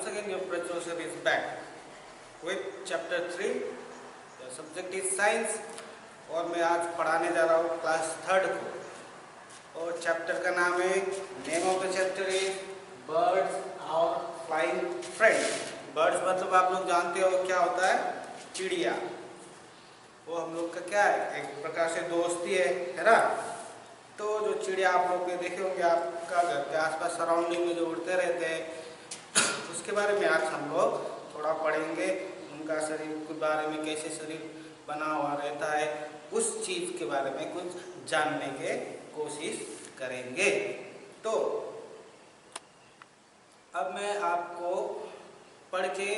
once again your professor is back with chapter 3. The subject is science और मैं आज पढ़ाने जा रहा हूँ क्लास 3rd को और चैप्टर का नाम है name of the chapter is birds और फ्लाइंग फ्रेंड्स। बर्ड्स मतलब आप लोग जानते हो क्या होता है, चिड़िया। वो हम लोग का क्या है, एक प्रकार से दोस्ती है ना। तो जो चिड़िया आप लोग ने देखे होंगे आपका घर के आसपास सराउंडिंग में जो उड़ते रहते हैं उसके बारे में आज हम लोग थोड़ा पढ़ेंगे। उनका शरीर के बारे में, कैसे शरीर बना हुआ रहता है, उस चीज़ के बारे में कुछ जानने के कोशिश करेंगे। तो अब मैं आपको पढ़ के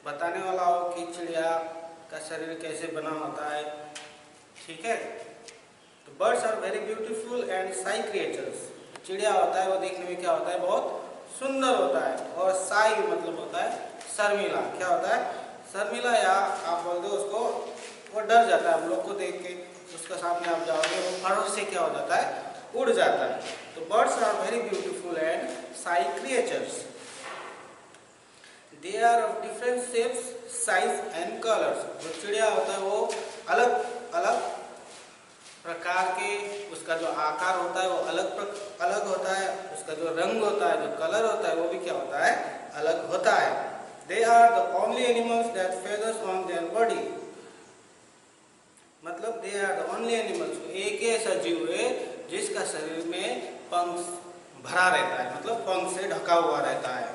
बताने वाला हूँ कि चिड़िया का शरीर कैसे बना होता है, ठीक है। तो birds are very beautiful and shy creatures. चिड़िया होता है वो देखने में क्या होता है, बहुत सुंदर होता है। और साई मतलब होता है शर्मीला। क्या होता है, शर्मीला, या आप बोल दो उसको वो डर जाता है। हम लोग को देख के उसका सामने आप जाओगे वो फरों से क्या हो जाता है, उड़ जाता है। तो birds are very beautiful and shy creatures. They are of different shapes, size and colours. जो चिड़िया होता है वो अलग अलग प्रकार के, उसका जो आकार होता है वो अलग होता है। उसका जो रंग होता है, जो कलर होता है वो भी क्या होता है, अलग होता है। They are the only animals that feathers on their body. मतलब they are the only animals, एक ही ऐसा जीव है जिसका शरीर में पंख भरा रहता है, मतलब पंख से ढका हुआ रहता है।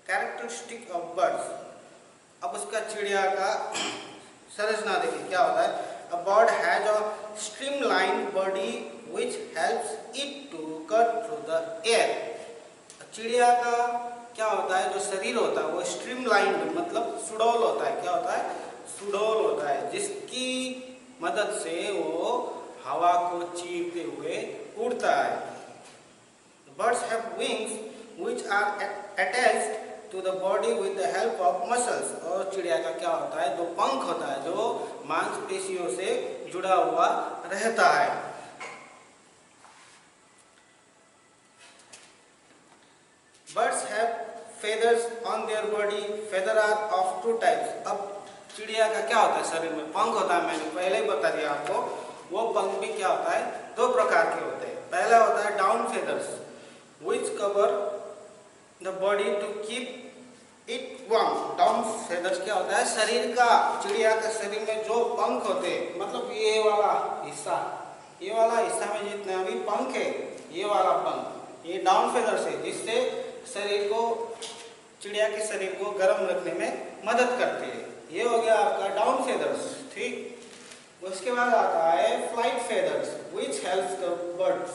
Characteristic of birds. अब उसका चिड़िया का संरचना देखिए क्या होता है। A bird has a streamlined body which helps it to cut through the air. चिड़िया का क्या होता है, जो शरीर होता है वो स्ट्रीमलाइंड मतलब सुडौल होता है। क्या होता है, सुडौल होता है, जिसकी मदद से वो हवा को चीरते हुए उड़ता है। Birds have wings which are attached to the body with the help of muscles. और चिड़िया का क्या होता है, दो पंख होता है जो मांसपेशियों से जुड़ा हुआ रहता है। Birds have feathers on their body. Feather are of two types. अब चिड़िया का क्या होता है, शरीर में पंख होता है। मैंने पहले ही बता दिया आपको, वो पंख भी क्या होता है, दो प्रकार के होते हैं। पहला होता है down feathers which cover the body to keep it warm. Down feathers क्या होता है, शरीर का, चिड़िया का शरीर में जो पंख होते हैं, मतलब ये वाला हिस्सा में जितने भी पंख है, ये वाला पंख, ये डाउन फेदर्स है, जिससे शरीर को, चिड़िया के शरीर को गर्म रखने में मदद करते हैं। ये हो गया आपका डाउन फेदर्स, ठीक। उसके बाद आता है flight feathers which helps the birds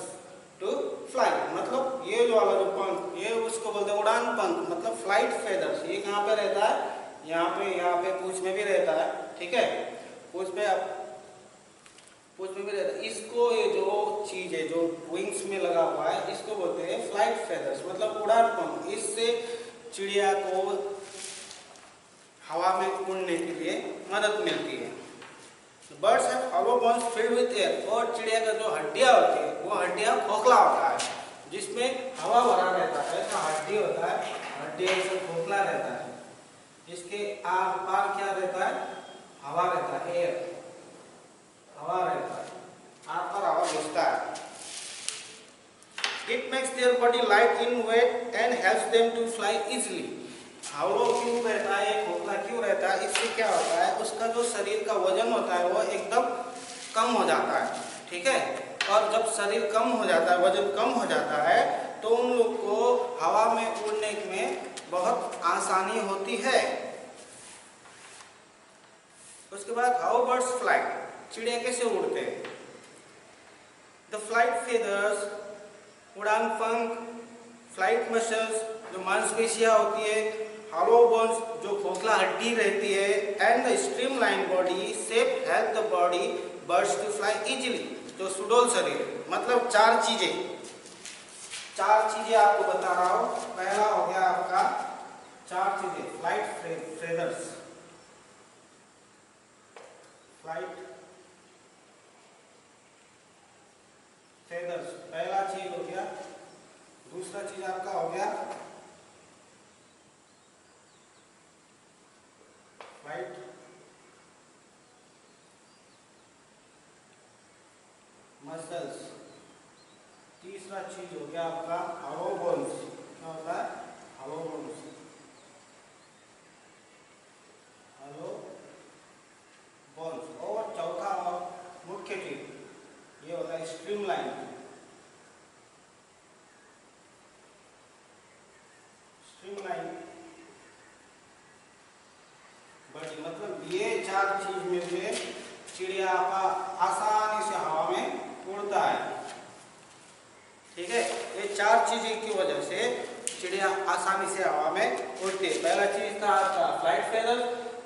to fly. मतलब ये जो वाला जो पंख, ये उसको बोलते हैं उड़ान पंख, मतलब फ्लाइट फेदर्स। ये कहाँ पे रहता है, यहाँ पे पूंछ में भी रहता है, ठीक है। पूंछ में भी रहता है। इसको, ये जो चीज है जो विंग्स में लगा हुआ है, इसको बोलते हैं फ्लाइट फेदर्स, मतलब उड़ान पंख। इससे चिड़िया को हवा में उड़ने के लिए मदद मिलती है। Birds have hollow bones filled with air. और चिड़िया का जो हड्डियां होती है वो हड्डियां खोखला होता है, जिसमें हवा भरा रहता है। ऐसा हड्डी होता है, हड्डी ऐसे खोखला रहता है, इसके आर पार क्या रहता है, हवा रहता है, एयर, हवा रहता है, आर पार हवा घुसता है। It makes their body light in weight and helps them to fly easily. Hollow क्यों रहता है, खोखला क्यों रहता है, इससे क्या होता है, उसका जो शरीर का वजन होता है वो एकदम कम हो जाता है, ठीक है। और जब शरीर कम हो जाता है, वजन कम हो जाता है, तो उन लोग को हवा में उड़ने में बहुत आसानी होती है। उसके बाद हाउ बर्ड्स फ्लाई, चिड़िया कैसे उड़ते हैं। द फ्लाइट फेदर्स, उड़ान पंख, फ्लाइट मसल्स जो मांसपेशियां होती है, हॉलो बोन्स जो खोखला हड्डी रहती है, and the streamline body shape help the body birds to fly easily. जो सुडौल शरीर, मतलब चार चीजें आपको बता रहा हूं। पहला हो गया आपका चार चीजें, फ्लाइट फेदर्स, पहला चीज हो गया। दूसरा चीज आपका हो गया दूसरा चीज हो गया आपका हॉलो बोन्स। क्या होता है? Hollow bones. Hollow bones. और चौथा और मुख्य चीज ये होता है स्ट्रीमलाइन। स्ट्रीमलाइन बॉडी, मतलब ये चार चीज में से चिड़िया का आसानी से हवा में उड़ता है। ठीक है, ये चार चीजें की वजह से चिड़िया आसानी से हवा में उड़ती है। पहला चीज था आपका फ्लाइट फेदर,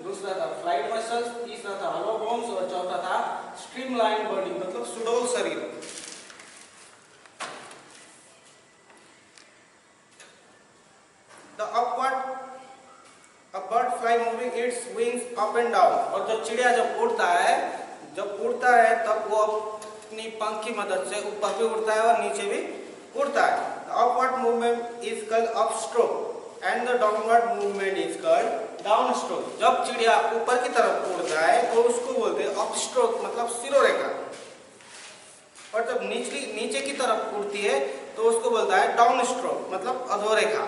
दूसरा था फ्लाइट मसल्स, तीसरा था हॉलो बोन्स और चौथा था स्ट्रीमलाइन बॉडी, मतलब सुडौल शरीर। The upward A bird fly moving its wings up and down। और जब चिड़िया जब उड़ता है तब वो अपनी पंख की मदद से ऊपर भी उड़ता है और नीचे भी उड़ता है। The upward movement is called upstroke and the downward movement is called downstroke। जब चिड़िया ऊपर की तरफ उड़ता है तो उसको बोलते हैं अपस्ट्रोक, मतलब सिरोरेखा। और जब नीचे की तरफ उड़ती है तो उसको बोलता है डाउनस्ट्रोक, मतलब अधोरेखा।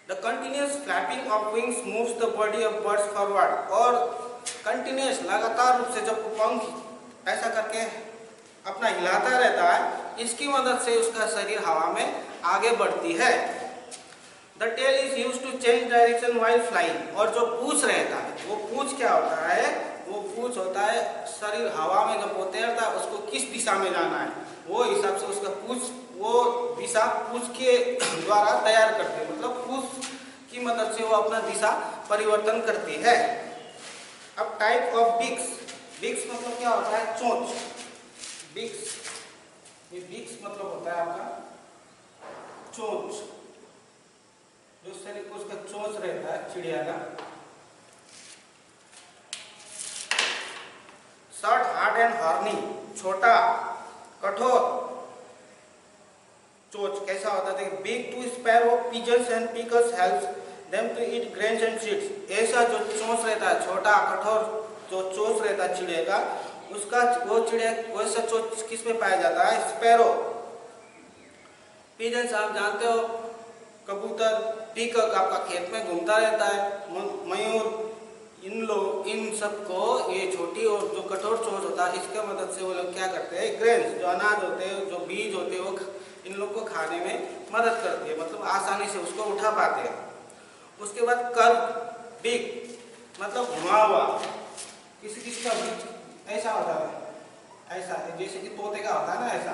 The continuous flapping of wings moves the body of birds forward। और कंटिन्यूस लगातार रूप से जब वो पंख ऐसा करके अपना हिलाता रहता है, इसकी मदद से उसका शरीर हवा में आगे बढ़ती है। The tail is used to change direction while flying। और जो पूंछ रहता है, वो पूंछ क्या होता है? वो पूंछ होता है शरीर हवा में जब वो तैरता है उसको किस दिशा में जाना है, वो हिसाब से उसका पूंछ वो दिशा पूंछ के द्वारा तैयार करते हैं, मतलब पूंछ की मदद से वो अपना दिशा परिवर्तन करती है। अब टाइप ऑफ बिक्स। बिक्स मतलब क्या होता है? चोंच। बिक्स, ये बिक्स मतलब होता है आपका चोंच, जो शरीर को उसका चोंच रहता है चिड़िया का। शॉर्ट, हार्ड एंड हॉर्नी, छोटा कठोर चोंच कैसा होता है? देखिए, beak to sparrow pigeons and pickles helps them to eat grains and seeds. ऐसा जो चोंच रहता है, छोटा कठोर जो चोंच रहता है चिड़िया का, उसका वो चिड़िया वैसा चोंच किस में पाया जाता है? स्पैरो। पिजन्स आप जानते हो, कबूतर। पीकॉक आपका खेत में घूमता रहता है। मयूर, इन सबको ये छोटी और जो कठोर चोंच होता है इसके मदद से वो लोग क्या करते हैं? ग्रेन्स, जो अनाज होते हैं, जो बीज होते हैं, वो इन लोग को खाने में मदद करती है, मतलब आसानी से उसको उठा पाते हैं। उसके बाद कर्व बिग, मतलब घुमा हुआ। किसी का बीज ऐसा होता है, ऐसा जैसे कि तोते का होता है ना, ऐसा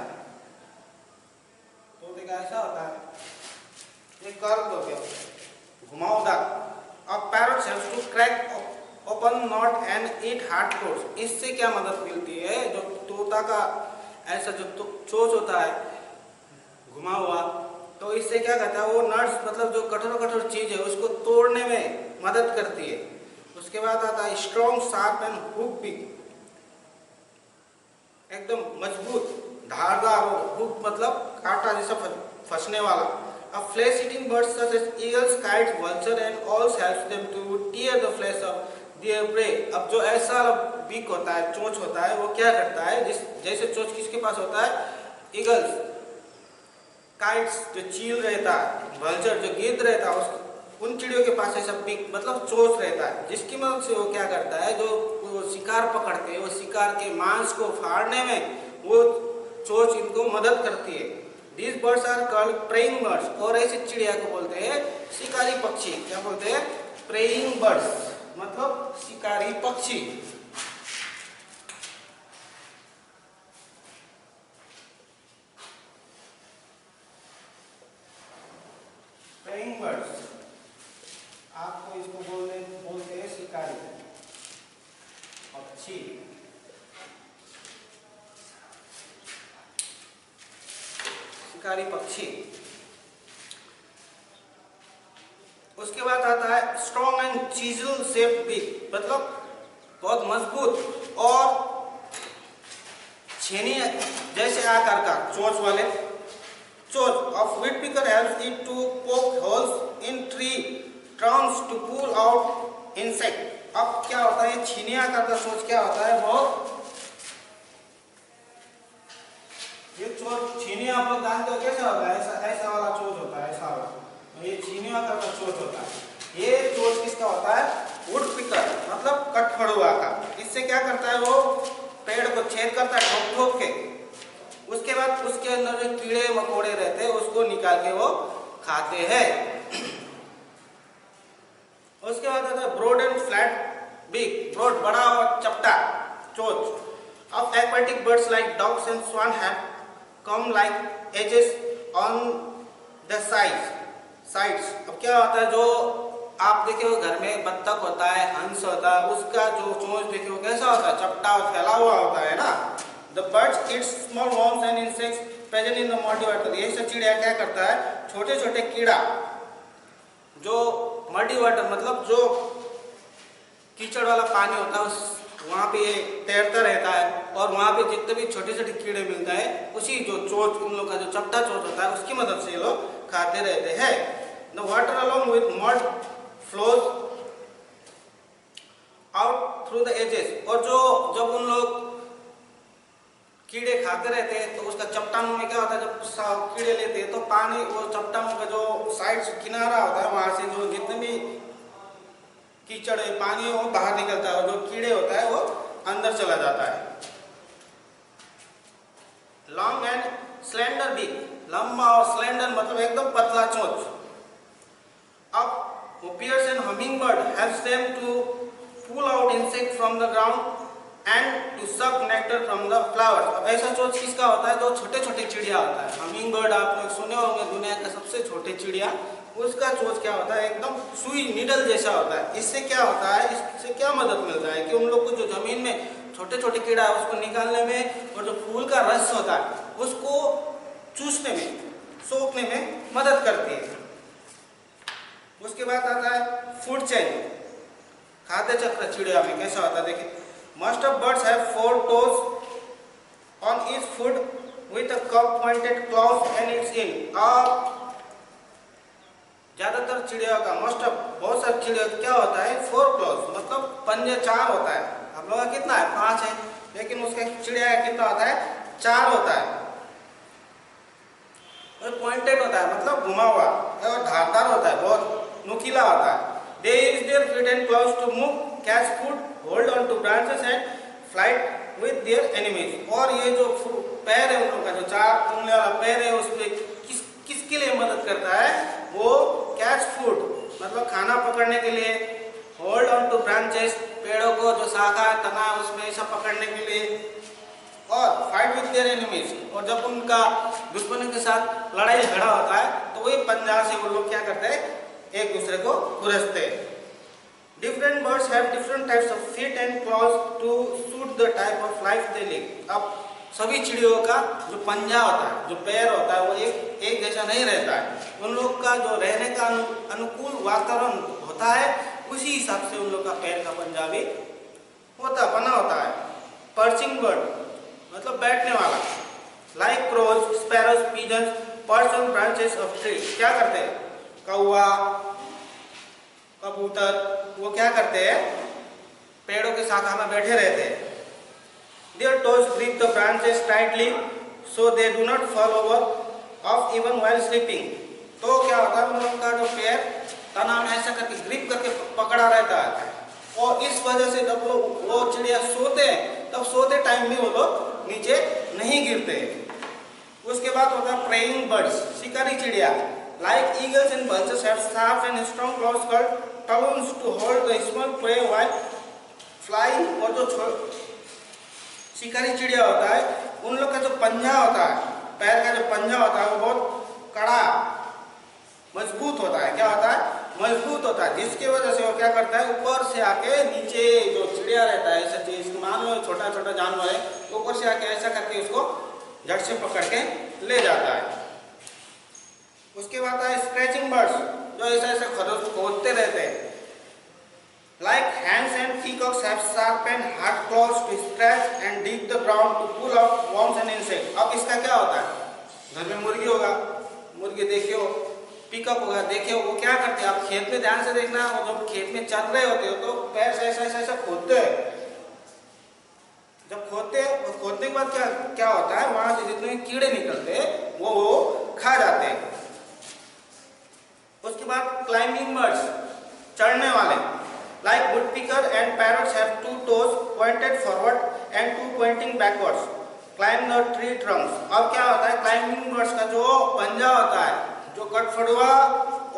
तोते का ऐसा होता है, ये कर्व हो गया, घुमावदार। अब parrots haves to crack open nut and eat hard fruits. इससे क्या मदद मिलती है? जो तोता का ऐसा जो चोंच होता है घुमा हुआ, तो इससे क्या कहता है? वो नट्स, मतलब जो कठोर कठोर चीज है उसको तोड़ने में मदद करती है। उसके बाद आता है स्ट्रॉन्ग शार्प एंड हुक बिक, एकदम मजबूत धारदार हो। हुक मतलब कांटा जैसा फंसने वाला। A flesh eating birds such as eagles, kites, vulture and owls helps them to tear the flesh of their prey। अब जो ऐसा बीक होता है, चोंच होता है, वो क्या करता है? जैसे चोंच किसके पास होता है? ईगल्स, काइट्स जो चील रहता है, वल्चर जो गिद्ध रहता है, उन चिड़ियों के पास ऐसा बीक मतलब चोंच रहता है, जिसकी मदद से वो क्या करता है? जो वो शिकार पकड़ते हैं, वो शिकार के मांस को फाड़ने में वो चोंच इनको मदद करती है। These birds are called preying birds। और ऐसे चिड़िया को बोलते हैं शिकारी पक्षी। क्या बोलते हैं? preying birds, मतलब शिकारी पक्षी। preying birds, आपको इसको बोलते हैं शिकारी पक्षी। शिकारी पक्षी। उसके बाद आता है strong and chisel shape beak, मतलब बहुत मजबूत और छेनी जैसे आकार का चोंच वाले। चोंच of woodpecker helps it to poke holes in tree trunks to pull out insect. अब क्या होता है? छेनी आकार का चोंच क्या होता है? बहुत ये चोच छीनिया आप लोग जानते हो कैसा होता है, ऐसा ऐसा वाला चोच होता है, ऐसा वाला, ये छीनिया का चोच होता है। ये चोच किसका होता है, वुड पिकर मतलब कठफड़ुआ का। इससे क्या करता है, वो पेड़ को छेद करता है ठोक ठोक के, उसके बाद उसके अंदर जो कीड़े मकोड़े रहते हैं उसको निकाल के वो खाते हैं। उसके बाद आता है broad and flat beak, broad बड़ा और चपटा चोच of aquatic birds like dogs and swan have come like edges on the sides। अब क्या होता है, जो आप देखे हो घर में बत्तख होता है, हंस होता है, उसका जो चोंच देखे हो कैसा होता है, चपटा और फैला हुआ होता है ना। The birds eat small worms and insects present in the muddy water। ये सब चिड़िया क्या करता है, छोटे छोटे कीड़ा जो मडी वाटर मतलब जो कीचड़ वाला पानी होता है उस वहाँ पे ये तैरता रहता है, और वहाँ पे जितने भी छोटे छोटे कीड़े मिलता है उसी जो चोच उन लोग का जो चपटा चोच होता है उसकी मदद से ये लोग खाते रहते हैं। The water along with mud flows out through the edges। और जो जब उन लोग कीड़े खाते रहते हैं तो उसका चपटा मुंह में क्या होता है, जब कीड़े लेते हैं तो पानी वो चपटा मुंह का जो साइड किनारा होता है वहां से जो जितने भी कीचड़ है पानी वो बाहर निकलता है, और जो कीड़े होता है वो अंदर चला जाता है। लॉन्ग एंड स्लेंडर बिक, लंबा और स्लेंडर मतलब एकदम पतला चोंच। अब pierce and hummingbird helps them to pull out insect from the ground and to suck nectar from the flowers. अब ऐसा चोंच किसका होता है, जो छोटे छोटे चिड़िया होता है। हमिंगबर्ड आप लोग सुने होंगे, दुनिया का सबसे छोटे चिड़िया, उसका चोंच क्या होता है, एकदम सुई नीडल जैसा होता है। इससे क्या होता है, इससे क्या मदद मिलता है कि उन लोग को जो जमीन में छोटे छोटे कीड़ा है उसको निकालने में, और जो फूल का रस होता है उसको चूसने में, सोखने में मदद करती है। उसके बाद आता है फूड चेन, खाद्य चक्र चिड़िया में कैसा होता है देखिए। Most of birds have 4 toes on each foot with a curved pointed claws and its in। ज्यादातर चिड़िया का बहुत सारी चिड़िया क्या होता है 4 claws मतलब पंजे 4 होता है। हम लोग का कितना है 5 है, लेकिन उसका चिड़िया का कितना होता है 4 होता है। और पॉइंटेड होता है मतलब घुमा हुआ, और धारदार होता है, बहुत नुकीला होता है। They use their feet and claws to move, catch food, hold on to branches and flight with their enemies। और ये जो पैर है उन लोग का, जो 4 उंगली वाला पैर है, उसपे किसके लिए मदद करता है, वो कैच फूड मतलब खाना पकड़ने के लिए, होल्ड ऑन टू ब्रांचेस पेड़ों को जो शाखा तना है उसमें ऐसा पकड़ने के लिए, और फाइट विद देयर एनिमीज, और जब उनका दुश्मनों के साथ लड़ाई झगड़ा होता है तो वही पंजा से वो लोग क्या करते हैं, एक दूसरे को खुरसते हैं। Different birds have different types of feet and claws to suit the type of life they live. अब सभी चिड़ियों का जो पंजा होता है, जो पैर होता है, वो एक जैसा नहीं रहता है। उन लोग का जो रहने का अनुकूल वातावरण होता है उसी हिसाब से उन लोग का पैर का पंजा भी बना होता है। पर्चिंग बर्ड मतलब बैठने वाला, like crows, sparrows, pigeons perch on branches of tree. क्या करते हैं, कौवा, कबूतर, वो क्या करते हैं, पेड़ों के शाखा में बैठे रहते हैं। Their toes grip the branches tightly so they do not fall over off even while sleeping। तो क्या होता है, उन लोगों का जो पैर तना में ऐसा करके ग्रिप करके पकड़ा रहता है, और इस वजह से जब वो चिड़िया सोते हैं तब सोते टाइम में वो लोग नीचे नहीं गिरते। उसके बाद होता है प्रेइंग बर्ड्स, शिकारी चिड़िया, like eagles and vultures have sharp and strong claws called talons to hold the small prey while flying। और जो शिकारी चिड़िया होता है उन लोग का जो पंजा होता है, पैर का जो पंजा होता है वो बहुत कड़ा मजबूत होता है। क्या होता है, मजबूत होता है, जिसकी वजह से वो क्या करता है, ऊपर से आके नीचे जो चिड़िया रहता है, ऐसा चीज मान लो छोटा छोटा जानवर है, ऊपर से आके ऐसा करके उसको झट से पकड़ के ले जाता है। उसके बाद है स्क्रैचिंग बर्ड्स, जो ऐसा ऐसा खोदते रहते हैं, like hens and peacocks have sharp and hard claws to scratch and dig the ground to pull out worms and insects। अब इसका क्या होता है, घर में मुर्गी होगा, मुर्गी देखियो, पिकअप होगा, देखियो वो क्या करते हैं, आप खेत में ध्यान से देखना, वो जब खेत में चल रहे होते हो तो पैर से ऐसा ऐसा ऐसा खोदते हैं, जब खोदने के बाद क्या क्या होता है, वहां से जितने कीड़े निकलते हैं वो खा जाते हैं। उसके बाद क्लाइंबिंग बर्ड्स, चढ़ने वाले, like woodpecker and parrots have 2 toes pointed forward and 2 pointing backwards climb the tree trunks। अब क्या होता है, क्लाइंबिंग बर्ड्स का जो पंजा होता है, जो कठफड़ुआ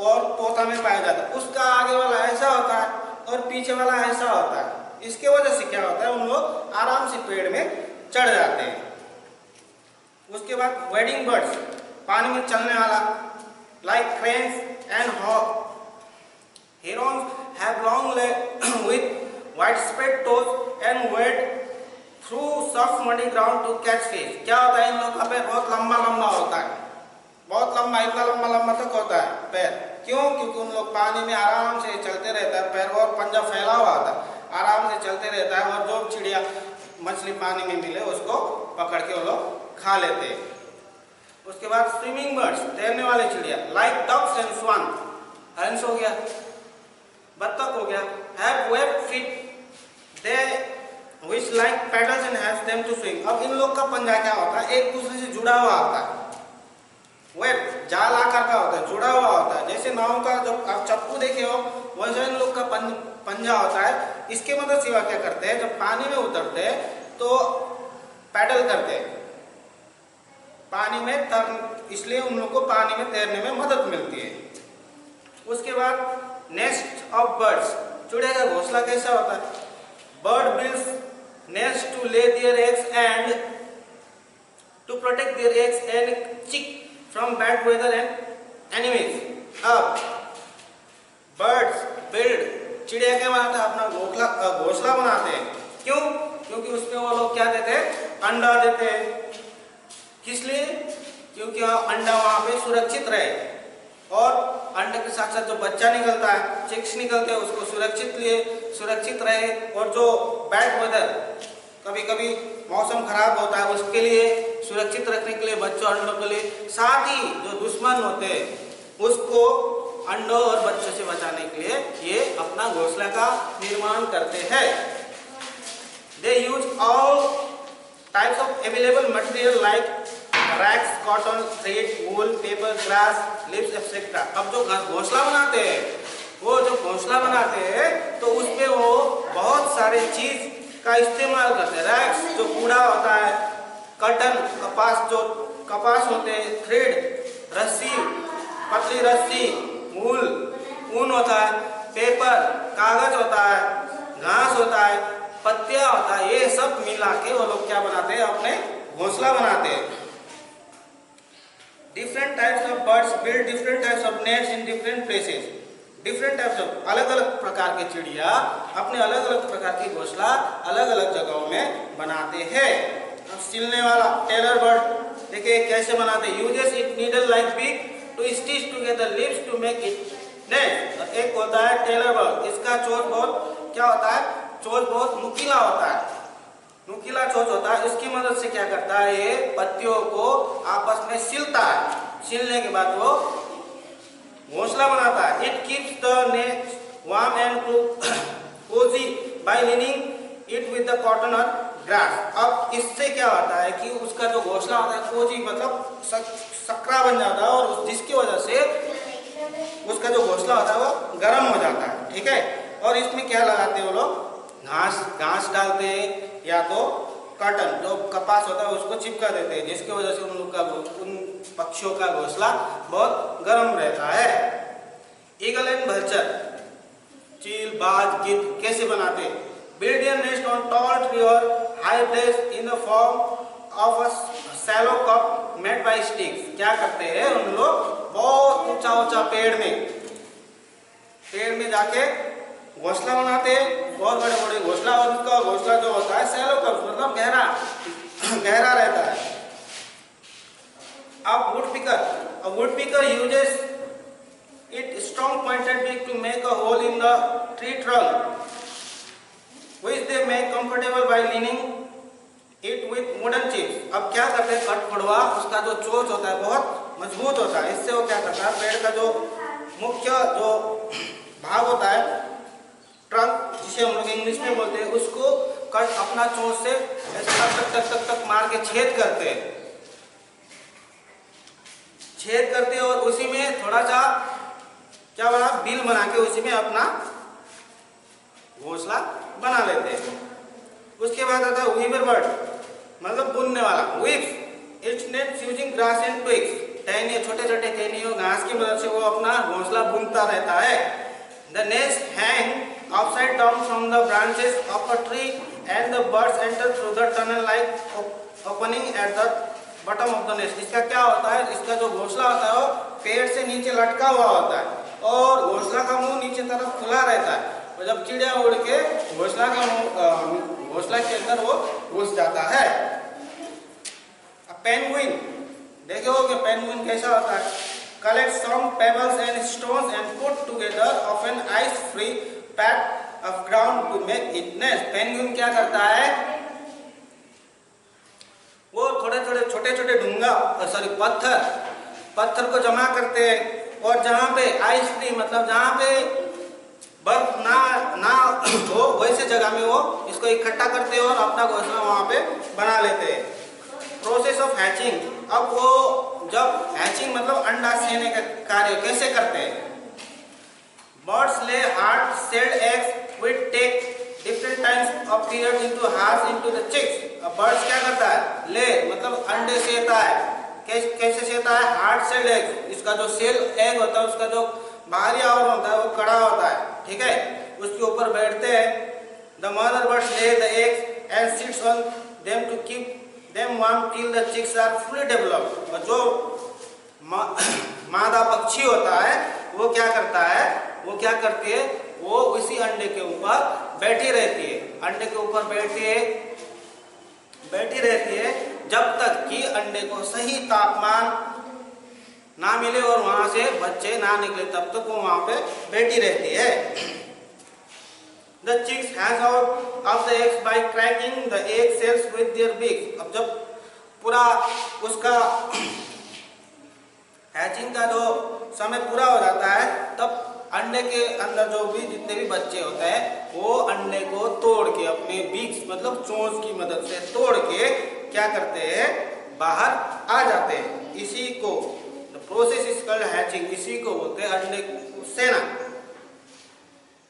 और तोता में पाया जाता है, उसका आगे वाला ऐसा होता है और पीछे वाला ऐसा होता है। इसके वजह से क्या होता है, उन लोग आराम से पेड़ में चढ़ जाते हैं। उसके बाद वेडिंग बर्ड्स, पानी में चलने वाला, like cranes and hawk. Herons have long legs with widespread toes and wade through soft muddy ground to catch fish। क्या होता है, इन लोगों का पैर बहुत लंबा लंबा होता है, बहुत लंबा, इतना लंबा लंबा तक होता है पैर। क्यों? क्योंकि उन लोग पानी में आराम से चलते रहता है, पैर और पंजा फैला हुआ होता है, आराम से चलते रहता है, और जो चिड़िया मछली पानी में मिले उसको पकड़ के वो लोग खा लेते हैं। उसके बाद स्विमिंग बर्ड्स, तैरने वाले चिड़िया, लाइक डक्स एंड स्वान, हंस हो गया, बत्तख हो गया, have web feet they which like paddles and helps them to swim। अब इन लोग का पंजा क्या होता है, एक दूसरे से जुड़ा हुआ होता है, वेब जाल आकार का होता है, जुड़ा हुआ होता है। जैसे नाव का जब आप चप्पू देखे हो, वैसे इन लोग का पंजा होता है। इसके मदद से वह क्या करते हैं, जब पानी में उतरते हैं तो पैडल करते हैं, पानी में तर, इसलिए उन लोग को पानी में तैरने में मदद मिलती है। उसके बाद नेस्ट ऑफ बर्ड्स, चिड़िया का घोंसला कैसा होता है, bird builds nest to lay their eggs and to protect their eggs and chick from bad weather and enemies. अब बर्ड्स बिल्ड, चिड़िया क्या बनाता है, अपना घोंसला बनाते हैं। क्यों? क्योंकि उसमें वो लोग क्या देते हैं, अंडा देते हैं। किस लिए? क्योंकि अंडा वहां पे सुरक्षित रहे, और अंडे के साथ साथ जो बच्चा निकलता है, चिक्स निकलते हैं, उसको सुरक्षित रहे। और जो बैड वेदर, कभी कभी मौसम खराब होता है, उसके लिए सुरक्षित रखने के लिए, बच्चों अंडों के लिए, साथ ही जो दुश्मन होते हैं उसको अंडों और बच्चों से बचाने के लिए ये अपना घोंसला का निर्माण करते हैं। They use all types of available material like rags, cotton, thread, wool, paper, grass, leaves etcetera. अब जो घोंसला बनाते हैं, वो जो घोंसला बनाते हैं तो उसपे वो बहुत सारे चीज का इस्तेमाल करते हैं। रैक्स जो कूड़ा होता है, कॉटन कपास, जो कपास होते हैं, थ्रेड रस्सी, पतली रस्सी, वूल ऊन होता है, पेपर कागज होता है, घास होता है, पत्तियां होता है, ये सब मिला के वो लोग क्या बनाते हैं, अपने घोंसला बनाते हैं। Different types of birds build different types of nests in different places। Different types of, अलग अलग प्रकार के चिड़िया अपने अलग अलग प्रकार की घोंसला अलग अलग जगहों में बनाते हैं। अब सिलने वाला टेलर बर्ड देखिए कैसे बनाते हैं, uses it needle like beak to stitch together leaves to make it nest. एक होता है टेलर बर्ड, इसका चोंच बहुत क्या होता है, चोंच बहुत नुकीला होता है, नुकीला चोंच होता है। इसकी मदद से क्या करता है, ये पत्तियों को आपस में सिलता है, सिलने के बाद वो घोंसला बनाता है। It keeps the nest warm and cozy by lining it with the cotton और ग्रास। अब इससे क्या होता है कि उसका जो घोंसला होता है, कोजी मतलब सकरा बन जाता है, और जिसकी वजह से उसका जो घोंसला होता है वो गर्म हो जाता है। ठीक है, और इसमें क्या लगाते हैं वो लोग, घास डालते हैं, या तो कॉटन जो कपास होता है उसको चिपका देते हैं, जिसकी वजह से उन पक्षियों का घोंसला बहुत गर्म रहता है। ईगल एंड वल्चर, चील, बाज, गिद्ध कैसे बनाते हैं, build their nest on tall tree और high place in the form of a shallow cup made by sticks. क्या करते हैं उन लोग, बहुत ऊंचा ऊंचा पेड़ में जाके घोंसला बनाते हैं, बहुत बड़े बड़े घोंसला, और उसका घोंसला जो होता है शैलो कप मतलब गहरा रहता है। अब woodpecker uses it strong pointed beak to make a hole in the tree trunk which they make comfortable by lining it with wooden chips. अब क्या करते हैं, कठफड़ुआ, उसका जो चोंच होता है बहुत मजबूत होता है, इससे वो क्या करता है, पेड़ का जो मुख्य जो भाग होता है, ट्रंक जिसे हम लोग इंग्लिश में बोलते हैं, उसको कट अपना चोंच से ऐसे टक टक टक टक टक मार के छेद करते हैं, और उसी में थोड़ा सा क्या बना बिल बना के उसी में अपना घोंसला बना लेते हैं। उसके बाद आता है वीवर बर्ड, मतलब बुनने वाला। Weaves its nest using grass and twigs, टहनियों छोटे छोटे टहनियों घास की मदद से वो अपना घोंसला बुनता रहता है। The nest hang upside down from the branches of a tree and the birds enter through the tunnel like opening at the bottom of the nest. इसका क्या होता है, इसका जो घोंसला होता है वो पेड़ से नीचे लटका हुआ होता है और घोंसला का मुंह नीचे तरफ खुला रहता है, और जब चिड़िया उड़ के घोंसला के अंदर वो घुस जाता है। पेंगुइन देखे हो कि पेंगुइन कैसा होता है, collect some pebbles and stones and put together of an ice free patch of ground to make it nest. Penguin क्या करता है, वो थोड़े थोड़े छोटे छोटे पत्थर को जमा करते हैं, और जहाँ पे आइस फ्री मतलब जहाँ पे बर्फ ना हो वैसे जगह में वो इसको इकट्ठा करते हैं और अपना घोंसला वहाँ पे बना लेते हैं। प्रोसेस ऑफ हैचिंग, अब वो जब हैचिंग मतलब अंडा सेने का कार्य कैसे करते हैं। Birds lay hard shelled eggs which take different times of period into hatch into the chicks. अब बर्ड्स क्या करता है, ले मतलब अंडे सेता है, कैसे सेता है, हार्ड सेल्ड एग। इसका जो सेल एग होता है उसका जो बाहरी आवरण होता है वो कड़ा होता है, ठीक है, उसके ऊपर बैठते हैं। The mother birds lay the eggs and sits on them to keep them warm till the chicks are fully developed. और जो मादा पक्षी होता है वो क्या करती है, वो उसी अंडे के ऊपर बैठी रहती है, अंडे के ऊपर बैठी रहती है जब तक कि अंडे को सही तापमान ना मिले और वहां से बच्चे ना निकले, तब तक वो वहां पे बैठी रहती है। The chicks hatch out of the eggs by cracking the egg shells with their beaks। अब जब पूरा उसका हैचिंग का जो समय पूरा हो जाता है तब अंडे के अंदर जो भी जितने भी बच्चे होते हैं वो अंडे को तोड़ के अपने बीक्स मतलब चोंच की मदद से तोड़ के क्या करते हैं, बाहर आ जाते हैं। इसी को प्रोसेस इज कॉल्ड हैचिंग, इसी को बोलते हैं अंडे को सेना।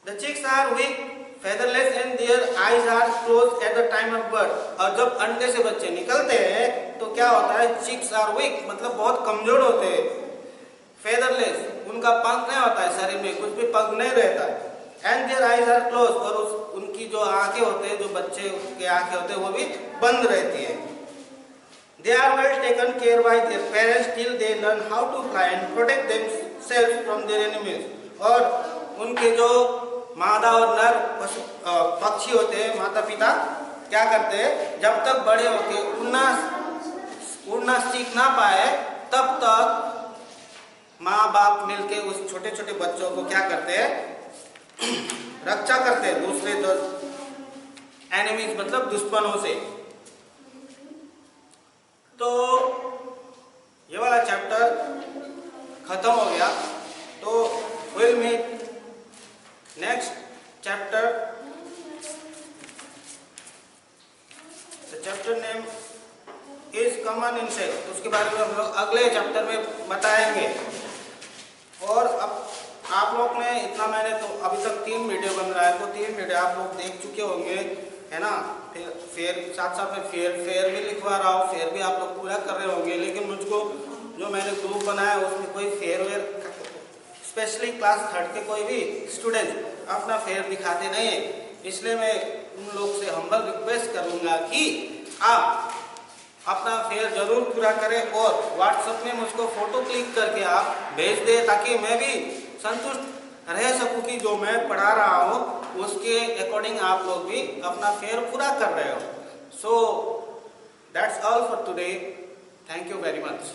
The chicks are weak, featherless and their eyes are closed at the time of birth। और जब अंडे से बच्चे निकलते हैं तो क्या होता है, chicks are weak मतलब बहुत कमजोर होते हैं, featherless उनका पंख नहीं होता है, शरीर में कुछ भी पंख नहीं रहता है, and their eyes are closed और उनकी जो आंखें होते हैं, जो बच्चे के आंखें होते हैं वो भी बंद रहती है। They are well taken care by their parents till they learn how to fly and protect themselves from their enemies। और उनके जो मादा और नर पक्षी होते हैं, माता पिता क्या करते हैं, जब तक बड़े होके उड़ना सीख ना पाए तब तक माँ बाप मिलके उस छोटे छोटे बच्चों को क्या करते हैं, रक्षा करते हैं दूसरे एनिमीज मतलब दुश्मनों से। तो ये वाला चैप्टर खत्म हो गया, तो will meet next chapter. The chapter name is common insect, उसके बारे में हम लोग अगले चैप्टर में बताएंगे। और अब आप लोग ने इतना, मैंने तो अभी तक 3 वीडियो बन रहा है, तो 3 वीडियो आप लोग देख चुके होंगे, है ना। फिर फेयर साथ साथ में फेयर भी लिखवा रहा हूँ, फेयर भी आप लोग पूरा कर रहे होंगे, लेकिन मुझको जो मैंने ग्रुप बनाया उसमें कोई फेयर स्पेशली क्लास 3rd के कोई भी स्टूडेंट अपना फेयर दिखाते नहीं है, इसलिए मैं उन लोग से हम्बल रिक्वेस्ट करूँगा कि आप अपना फेयर जरूर पूरा करें और व्हाट्सएप में मुझको फोटो क्लिक करके आप भेज दें, ताकि मैं भी संतुष्ट रह सकूं कि जो मैं पढ़ा रहा हूँ उसके अकॉर्डिंग आप लोग भी अपना फेयर पूरा कर रहे हो। So that's all for today, thank you very much.